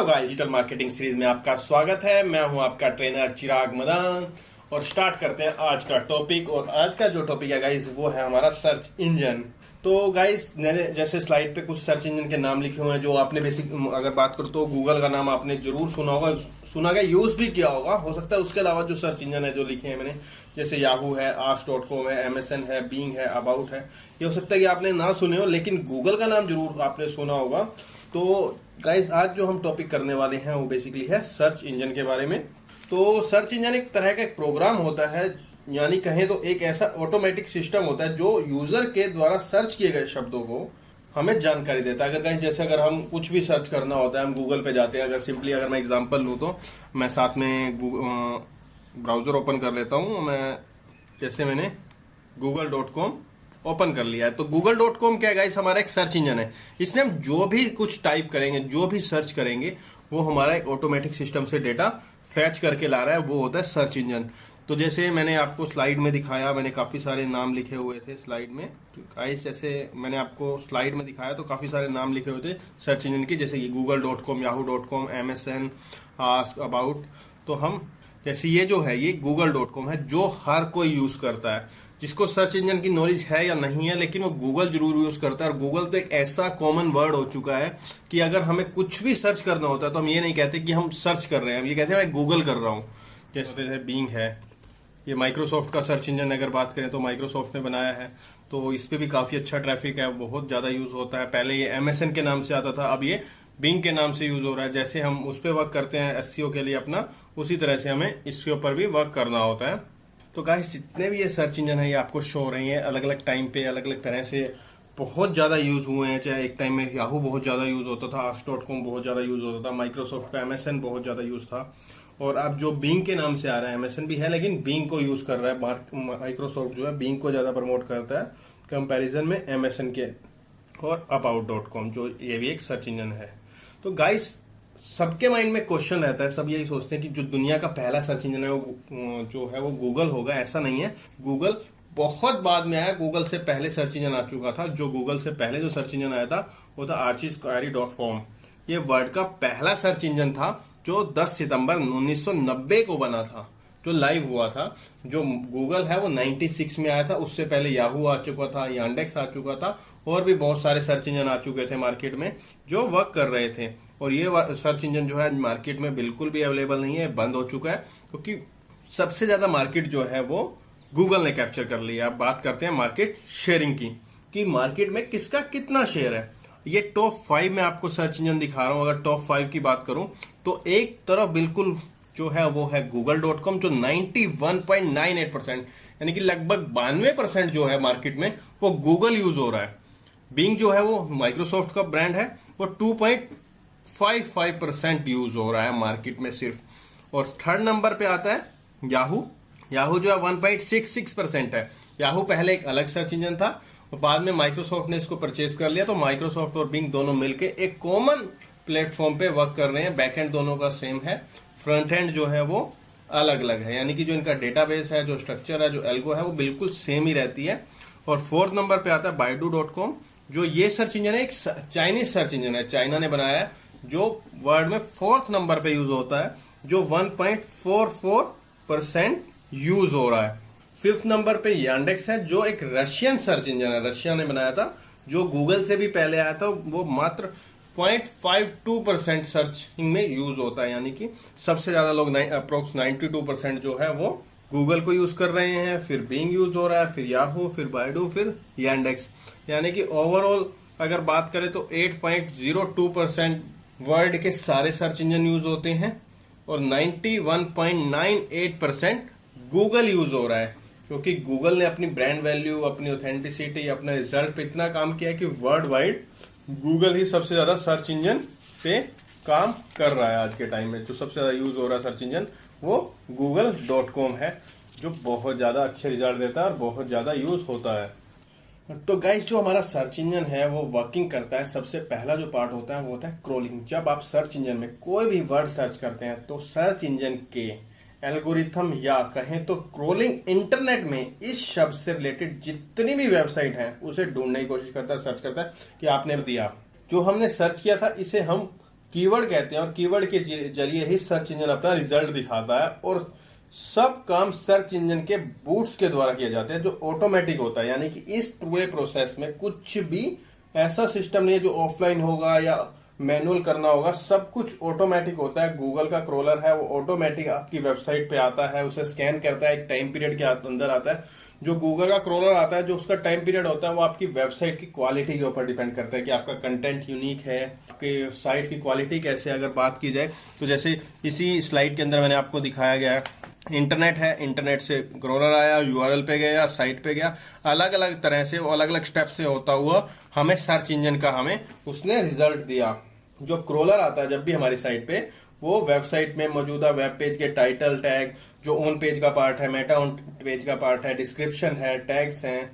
Hello guys, digital marketing series में आपका स्वागत है। मैं हूं आपका ट्रेनर चिराग मदान और स्टार्ट करते हैं आज का टॉपिक। और आज का जो टॉपिक है गाइस वो है हमारा सर्च इंजन। तो गाइस मैंने जैसे स्लाइड पे कुछ सर्च इंजन के नाम लिखे हुए हैं जो आपने बेसिक अगर बात करो तो गूगल का नाम आपने जरूर सुना गया, यूज भी किया होगा। हो सकता है उसके अलावा जो सर्च इंजन है जो लिखे हैं मैंने, जैसे याहू है, ask.com है, MSN है, Bing है, अबाउट है, ये हो सकता है कि आपने ना सुने हो, लेकिन गूगल का नाम जरूर आपने सुना होगा। तो गाइस आज जो हम टॉपिक करने वाले हैं वो बेसिकली है सर्च इंजन के बारे में। तो सर्च इंजन एक तरह का एक प्रोग्राम होता है, यानी कहें तो एक ऐसा ऑटोमेटिक सिस्टम होता है जो यूजर के द्वारा सर्च किए गए शब्दों को हमें जानकारी देता है। अगर कहीं जैसे अगर हम कुछ भी सर्च करना होता है, हम गूगल पे जाते हैं। अगर सिंपली अगर मैं एग्जांपल लूँ तो मैं साथ में ब्राउजर ओपन कर लेता हूँ। जैसे मैंने google.com ओपन कर लिया है। तो google.com क्या है गाइस, हमारा एक सर्च इंजन है। इसमें हम जो भी कुछ टाइप करेंगे, जो भी सर्च करेंगे, वो हमारा एक ऑटोमेटिक सिस्टम से डेटा फैच करके ला रहा है, वो होता है सर्च इंजन। तो जैसे मैंने आपको स्लाइड में दिखाया, मैंने काफी सारे नाम लिखे हुए थे स्लाइड में। तो गाइस जैसे मैंने आपको स्लाइड में दिखाया तो काफी सारे नाम लिखे हुए थे सर्च इंजन की, जैसे google.com, yahoo.com, MSN, ask, about। तो हम जैसे ये जो है ये google.com है जो हर कोई यूज करता है, जिसको सर्च इंजन की नॉलेज है या नहीं है, लेकिन वो गूगल जरूर यूज करता है। और गूगल तो एक ऐसा कॉमन वर्ड हो चुका है कि अगर हमें कुछ भी सर्च करना होता है तो हम ये नहीं कहते कि हम सर्च कर रहे हैं, हम ये कहते हैं मैं गूगल कर रहा हूँ। जैसे बींग है, ये माइक्रोसॉफ्ट का सर्च इंजन अगर बात करें तो माइक्रोसॉफ्ट ने बनाया है, तो इस पे भी काफी अच्छा ट्रैफिक है, बहुत ज्यादा यूज होता है। पहले ये MSN के नाम से आता था, अब ये बिंग के नाम से यूज हो रहा है। जैसे हम उस पर वर्क करते हैं SEO के लिए अपना, उसी तरह से हमें इसके ऊपर भी वर्क करना होता है। तो गाइस जितने भी ये सर्च इंजन है ये आपको शो हो रही हैं अलग अलग टाइम पे, अलग अलग तरह से बहुत ज्यादा यूज हुए हैं। चाहे एक टाइम में याहू बहुत ज्यादा यूज होता था, ask.com बहुत ज्यादा यूज होता था, माइक्रोसॉफ्ट का MSN बहुत ज्यादा यूज था। और अब जो बिंग के नाम से आ रहा है, MSN भी है लेकिन बिंग को यूज कर रहा है। माइक्रोसॉफ्ट जो है बिंग को ज्यादा प्रमोट करता है कंपैरिजन में MSN के। और about.com जो ये भी एक सर्च इंजन है। तो गाइस सबके माइंड में क्वेश्चन रहता है, सब यही सोचते हैं कि जो दुनिया का पहला सर्च इंजन है वो जो है वो गूगल होगा। ऐसा नहीं है, गूगल बहुत बाद में आया। गूगल से पहले सर्च इंजन आ चुका था। जो गूगल से पहले जो सर्च इंजन आया था वो था archiequery.com। ये वर्ल्ड का पहला सर्च इंजन था जो 10 सितंबर 1990 को बना था, जो लाइव हुआ था। जो गूगल है वो 96 में आया था। उससे पहले याहू आ चुका था, यांडेक्स आ चुका था, और भी बहुत सारे सर्च इंजन आ चुके थे मार्केट में जो वर्क कर रहे थे। और ये सर्च इंजन जो है मार्केट में बिल्कुल भी अवेलेबल नहीं है, बंद हो चुका है, क्योंकि सबसे ज्यादा मार्केट जो है वो गूगल ने कैप्चर कर लिया। अब बात करते हैं मार्केट शेयरिंग की, कि मार्केट में किसका कितना शेयर है। ये टॉप 5 में आपको सर्च इंजन दिखा रहा हूं। अगर टॉप 5 की बात करूं तो एक तरफ बिल्कुल जो है वो है google.com जो 91.98%, यानी कि लगभग 92% जो है मार्केट में वो गूगल यूज हो रहा है। बिंग जो है वो माइक्रोसॉफ्ट का ब्रांड है, वो 2.55% यूज हो रहा है मार्केट में सिर्फ। और थर्ड नंबर पे आता है याहू। याहू जो है 1.66% है। याहू पहले एक अलग सर्च इंजन था और बाद में माइक्रोसॉफ्ट ने इसको परचेज कर लिया। तो माइक्रोसॉफ्ट और बिंग दोनों मिलके एक कॉमन प्लेटफॉर्म पे वर्क कर रहे हैं। बैकएंड दोनों का सेम है, फ्रंट एंड जो है वो अलग अलग है, यानी कि जो इनका डेटाबेस है, जो स्ट्रक्चर है, जो एल्गो है, वो बिल्कुल सेम ही रहती है। और फोर्थ नंबर पे आता है baidu.com। जो ये सर्च इंजन है एक चाइनीज सर्च इंजन है, चाइना ने बनाया है, जो वर्ल्ड में फोर्थ नंबर पे यूज होता है, जो 1.44% यूज हो रहा है। फिफ्थ नंबर पे यांडेक्स है जो एक रशियन सर्च इंजन है, रशिया ने बनाया था, जो गूगल से भी पहले आया था। वो मात्र 0.52% सर्चिंग में यूज होता है, यानी कि सबसे ज्यादा लोग अप्रोक्स 92% जो है वो गूगल को यूज कर रहे हैं। फिर बिंग यूज हो रहा है, फिर याहू, फिर बाइडू, फिर यांडेक्स। यानी कि ओवरऑल अगर बात करें तो 8.02% वर्ल्ड के सारे सर्च इंजन यूज होते हैं और 91.98% गूगल यूज हो रहा है, क्योंकि गूगल ने अपनी ब्रांड वैल्यू, अपनी ऑथेंटिसिटी, अपने रिजल्ट पे इतना काम किया है कि वर्ल्ड वाइड गूगल ही सबसे ज्यादा सर्च इंजन पे काम कर रहा है। आज के टाइम में जो सबसे ज्यादा यूज हो रहा है सर्च इंजन वो google.com है, जो बहुत ज्यादा अच्छे रिजल्ट देता है और बहुत ज्यादा यूज होता है। तो गाइस जो हमारा सर्च इंजन है वो वर्किंग करता है। सबसे पहला जो पार्ट होता है वो होता है क्रोलिंग। जब आप सर्च इंजन में कोई भी वर्ड सर्च करते हैं तो सर्च इंजन के एल्गोरिथम या कहें तो क्रोलिंग इंटरनेट में इस शब्द से रिलेटेड जितनी भी वेबसाइट हैं उसे ढूंढने की कोशिश करता है, सर्च करता है कि आपने दिया जो हमने सर्च किया था इसे हम कीवर्ड कहते हैं और कीवर्ड के जरिए ही सर्च इंजन अपना रिजल्ट दिखाता है और सब काम सर्च इंजन के बूट्स के द्वारा किए जाते हैं जो ऑटोमेटिक होता है। यानी कि इस पूरे प्रोसेस में कुछ भी ऐसा सिस्टम नहीं है जो ऑफलाइन होगा या मैनुअल करना होगा, सब कुछ ऑटोमेटिक होता है। गूगल का क्रोलर है वो ऑटोमेटिक आपकी वेबसाइट पे आता है, उसे स्कैन करता है, एक टाइम पीरियड के अंदर आता है। जो गूगल का क्रोलर आता है जो उसका टाइम पीरियड होता है वो आपकी वेबसाइट की क्वालिटी के ऊपर डिपेंड करता है कि आपका कंटेंट यूनिक है, आपके साइट की क्वालिटी कैसे। अगर बात की जाए तो जैसे इसी स्लाइड के अंदर मैंने आपको दिखाया गया है, इंटरनेट है, इंटरनेट से क्रोलर आया, यूआरएल पे गया, साइट पे गया, अलग अलग तरह से, अलग अलग स्टेप से होता हुआ हमें सर्च इंजन का हमें उसने रिजल्ट दिया। जो क्रोलर आता है जब भी हमारी साइट पे, वो वेबसाइट में मौजूदा वेब पेज के टाइटल टैग, जो ऑन पेज का पार्ट है, मेटा ऑन पेज का पार्ट है, डिस्क्रिप्शन है, टैग्स हैं,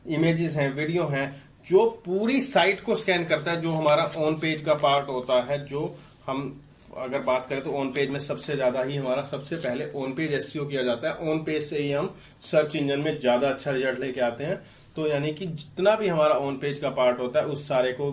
इमेजेस हैं, वीडियो हैं, जो पूरी साइट को स्कैन करता है, जो हमारा ऑन पेज का पार्ट होता है। जो हम अगर बात करें तो ऑन पेज में सबसे ज्यादा ही हमारा सबसे पहले ऑन पेज एसईओ किया जाता है, ऑन पेज से ही हम सर्च इंजन में ज्यादा अच्छा रिजल्ट लेके आते हैं। तो यानी कि जितना भी हमारा ऑन पेज का पार्ट होता है उस सारे को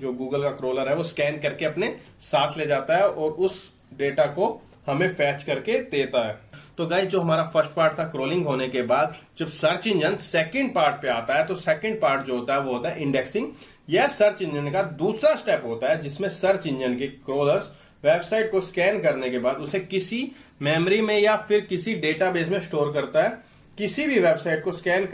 जो गूगल का क्रोलर है वो स्कैन करके अपने साथ ले जाता है और उस डेटा को हमें फैच करके देता है। तो गाइस जो हमारा फर्स्ट पार्ट था क्रोलिंग होने के बाद जब सर्च इंजन सेकंड पार्ट पे आता है तो सेकंड पार्ट जो होता है वो होता है इंडेक्सिंग। यह सर्च इंजन का दूसरा स्टेप होता है जिसमें सर्च इंजन के क्रोलर्स वेबसाइट को स्कैन करने के बाद उसे किसी मेमोरी में या फिर किसी डेटाबेस में स्टोर करता है। किसी भी वेबसाइट को स्कैन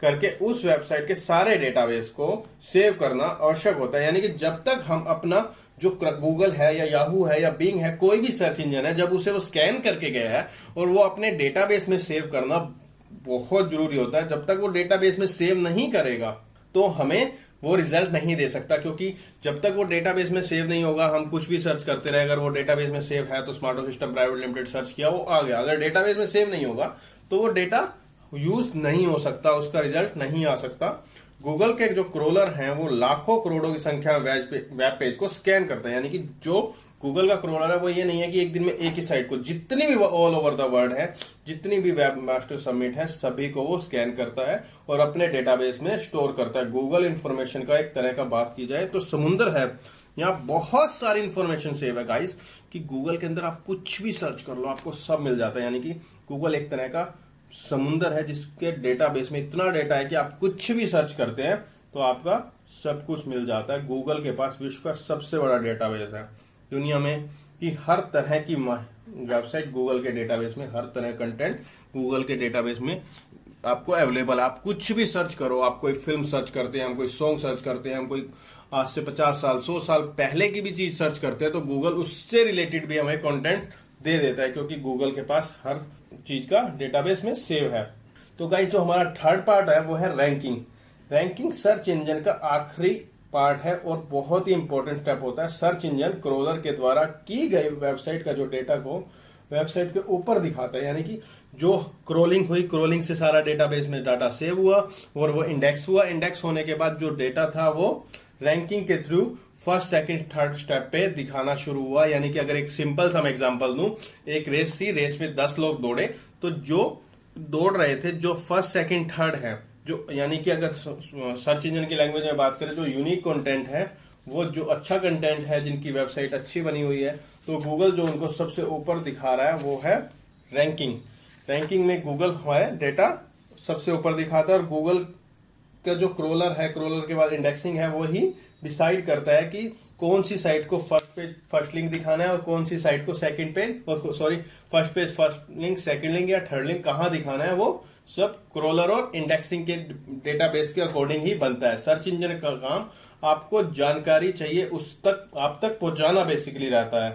करके उस वेबसाइट के सारे डेटाबेस को सेव करना आवश्यक होता है। यानी कि जब तक हम अपना जो गूगल है या याहू है या बिंग है, कोई भी सर्च इंजन है, जब उसे वो स्कैन करके गया है और वो अपने डेटाबेस में सेव करना बहुत जरूरी होता है। जब तक वो डेटाबेस में सेव नहीं करेगा तो हमें वो रिजल्ट नहीं दे सकता, क्योंकि जब तक वो डेटाबेस में सेव नहीं होगा हम कुछ भी सर्च करते रहे। अगर वो डेटाबेस में सेव है तो स्मार्टो सिस्टम प्राइवेट लिमिटेड सर्च किया, वो आ गया। अगर डेटाबेस में सेव नहीं होगा तो वो डेटा यूज नहीं हो सकता, उसका रिजल्ट नहीं आ सकता। गूगल के जो क्रोलर हैं वो लाखों करोड़ों की संख्या में वेब पेज को स्कैन करते हैं। यानी कि जो गूगल का क्रोलर है वो ये नहीं है कि एक दिन में एक ही साइट को, जितनी भी ऑल ओवर द वर्ल्ड है, जितनी भी वेब मास्टर सबमिट है, सभी को वो स्कैन करता है और अपने डेटाबेस में स्टोर करता है। गूगल इंफॉर्मेशन का एक तरह का बात की जाए तो समुद्र है, यहाँ बहुत सारी इंफॉर्मेशन सेव है गाइस, कि गूगल के अंदर आप कुछ भी सर्च कर लो आपको सब मिल जाता है। यानी कि गूगल एक तरह का समुंदर है जिसके डेटाबेस में इतना डेटा है कि आप कुछ भी सर्च करते हैं तो आपका सब कुछ मिल जाता है। गूगल के पास विश्व का सबसे बड़ा डेटाबेस है दुनिया में, कि हर तरह की वेबसाइट गूगल के डेटाबेस में, हर तरह कंटेंट गूगल के डेटाबेस में आपको अवेलेबल है। आप कुछ भी सर्च करो, आप कोई फिल्म सर्च करते हैं, हम कोई सॉन्ग सर्च करते हैं, हम कोई आज से 50 साल 100 साल पहले की भी चीज सर्च करते हैं तो गूगल उससे रिलेटेड भी हमें कंटेंट दे देता है, क्योंकि गूगल के पास हर चीज का डेटाबेस में सेव है। तो गाइस जो हमारा थर्ड पार्ट है वो है रैंकिंग। रैंकिंग सर्च इंजन का आखिरी पार्ट है और बहुत ही इंपॉर्टेंट स्टेप होता है। सर्च इंजन क्रोलर के द्वारा की गई वेबसाइट का जो डेटा को वेबसाइट के ऊपर दिखाता है। यानी कि जो क्रोलिंग हुई, क्रोलिंग से सारा डेटाबेस में डाटा सेव हुआ और वो इंडेक्स हुआ। इंडेक्स होने के बाद जो डेटा था वो रैंकिंग के through first second third step पे दिखाना शुरू हुआ। यानी कि अगर एक सिंपल सा मैं एग्जांपल दूं, एक रेस थी, रेस में 10 लोग दौड़े, तो जो दौड़ रहे थे जो फर्स्ट सेकंड थर्ड है, जो यानी कि अगर सर्च इंजन की लैंग्वेज में बात करें जो यूनिक कंटेंट है, वो जो अच्छा कंटेंट है, जिनकी वेबसाइट अच्छी बनी हुई है, तो गूगल जो उनको सबसे ऊपर दिखा रहा है वो है रैंकिंग। रैंकिंग में गूगल हमारे डेटा सबसे ऊपर दिखाता है और गूगल का जो क्रोलर है, क्रोलर के बाद इंडेक्सिंग है, वो ही डिसाइड करता है कि कौन सी साइट को फर्स्ट पेज फर्स्ट लिंक दिखाना है और कौन सी साइट को second page, sorry first page first link, second link या थर्ड लिंक कहां दिखाना है। वो सब क्रोलर और इंडेक्सिंग के डेटाबेस के अकॉर्डिंग ही बनता है। सर्च इंजन का काम आपको जानकारी चाहिए उस तक आप तक पहुंचाना बेसिकली रहता है।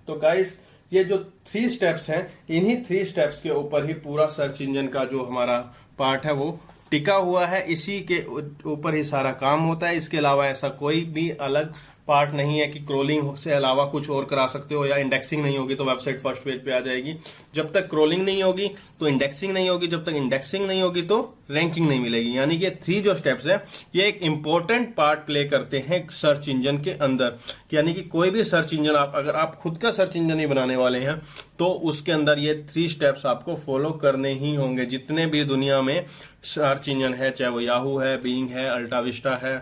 तो गाइस ये जो 3 स्टेप्स हैं, इन्हीं 3 स्टेप्स के ऊपर ही पूरा सर्च इंजन का जो हमारा पार्ट है वो टिका हुआ है। इसी के ऊपर ही सारा काम होता है। इसके अलावा ऐसा कोई भी अलग पार्ट नहीं है कि क्रोलिंग से अलावा कुछ और करा सकते हो, या इंडेक्सिंग नहीं होगी तो वेबसाइट फर्स्ट पेज पे आ जाएगी। जब तक क्रोलिंग नहीं होगी तो इंडेक्सिंग नहीं होगी, जब तक इंडेक्सिंग नहीं होगी तो रैंकिंग नहीं मिलेगी। यानी कि 3 जो स्टेप्स है ये एक इंपॉर्टेंट पार्ट प्ले करते हैं सर्च इंजन के अंदर। यानी कि कोई भी सर्च इंजन अगर आप खुद का सर्च इंजन ही बनाने वाले हैं तो उसके अंदर ये 3 स्टेप्स आपको फॉलो करने ही होंगे। जितने भी दुनिया में सर्च इंजन है, चाहे वो याहू है, बिंग है, अल्टा विस्टा है,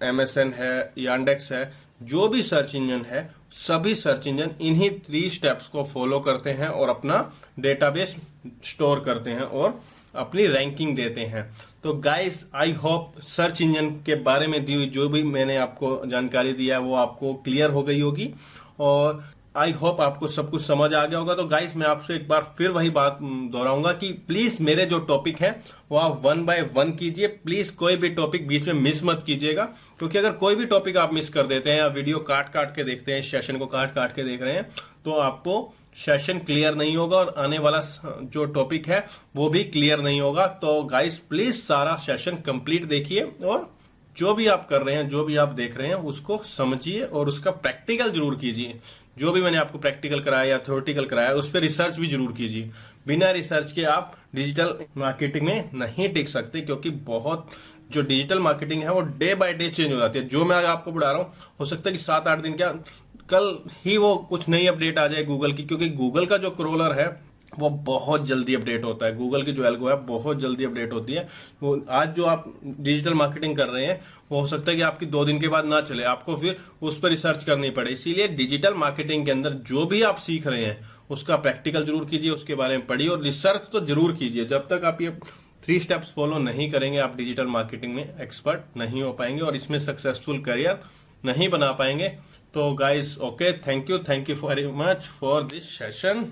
MSN है, यांडेक्स है, जो भी सर्च इंजन है, सभी सर्च इंजन इन्हीं 3 स्टेप्स को फॉलो करते हैं और अपना डेटाबेस स्टोर करते हैं और अपनी रैंकिंग देते हैं। तो guys, I hope search engine के बारे में दी हुई जो भी मैंने आपको जानकारी दिया है वो आपको क्लियर हो गई होगी और आई होप आपको सब कुछ समझ आ गया होगा। तो गाइस, मैं आपसे एक बार फिर वही बात दोहराऊंगा कि प्लीज मेरे जो टॉपिक हैं वो आप 1 बाय 1 कीजिए। प्लीज कोई भी टॉपिक बीच में मिस मत कीजिएगा, क्योंकि अगर कोई भी टॉपिक आप मिस कर देते हैं या वीडियो काट काट के देखते हैं, सेशन को काट काट के देख रहे हैं, तो आपको सेशन क्लियर नहीं होगा और आने वाला जो टॉपिक है वो भी क्लियर नहीं होगा। तो गाइस, प्लीज सारा सेशन कंप्लीट देखिए और जो भी आप कर रहे हैं, जो भी आप देख रहे हैं, उसको समझिए और उसका प्रैक्टिकल जरूर कीजिए। जो भी मैंने आपको प्रैक्टिकल कराया या थ्योरेटिकल कराया उस पर रिसर्च भी जरूर कीजिए। बिना रिसर्च के आप डिजिटल मार्केटिंग में नहीं टिक सकते, क्योंकि बहुत जो डिजिटल मार्केटिंग है वो डे बाय डे चेंज हो जाती है। जो मैं आपको पढ़ा रहा हूँ, हो सकता है कि 7-8 दिन क्या कल ही वो कुछ नई अपडेट आ जाए गूगल की, क्योंकि गूगल का जो क्रोलर है वो बहुत जल्दी अपडेट होता है। गूगल की जो एल्गो है बहुत जल्दी अपडेट होती है। वो आज जो आप डिजिटल मार्केटिंग कर रहे हैं वो हो सकता है कि आपकी 2 दिन के बाद ना चले, आपको फिर उस पर रिसर्च करनी पड़े। इसीलिए डिजिटल मार्केटिंग के अंदर जो भी आप सीख रहे हैं उसका प्रैक्टिकल जरूर कीजिए, उसके बारे में पढ़िए और रिसर्च तो जरूर कीजिए। जब तक आप ये 3 स्टेप्स फॉलो नहीं करेंगे, आप डिजिटल मार्केटिंग में एक्सपर्ट नहीं हो पाएंगे और इसमें सक्सेसफुल करियर नहीं बना पाएंगे। तो guys, okay, thank you very much for this session.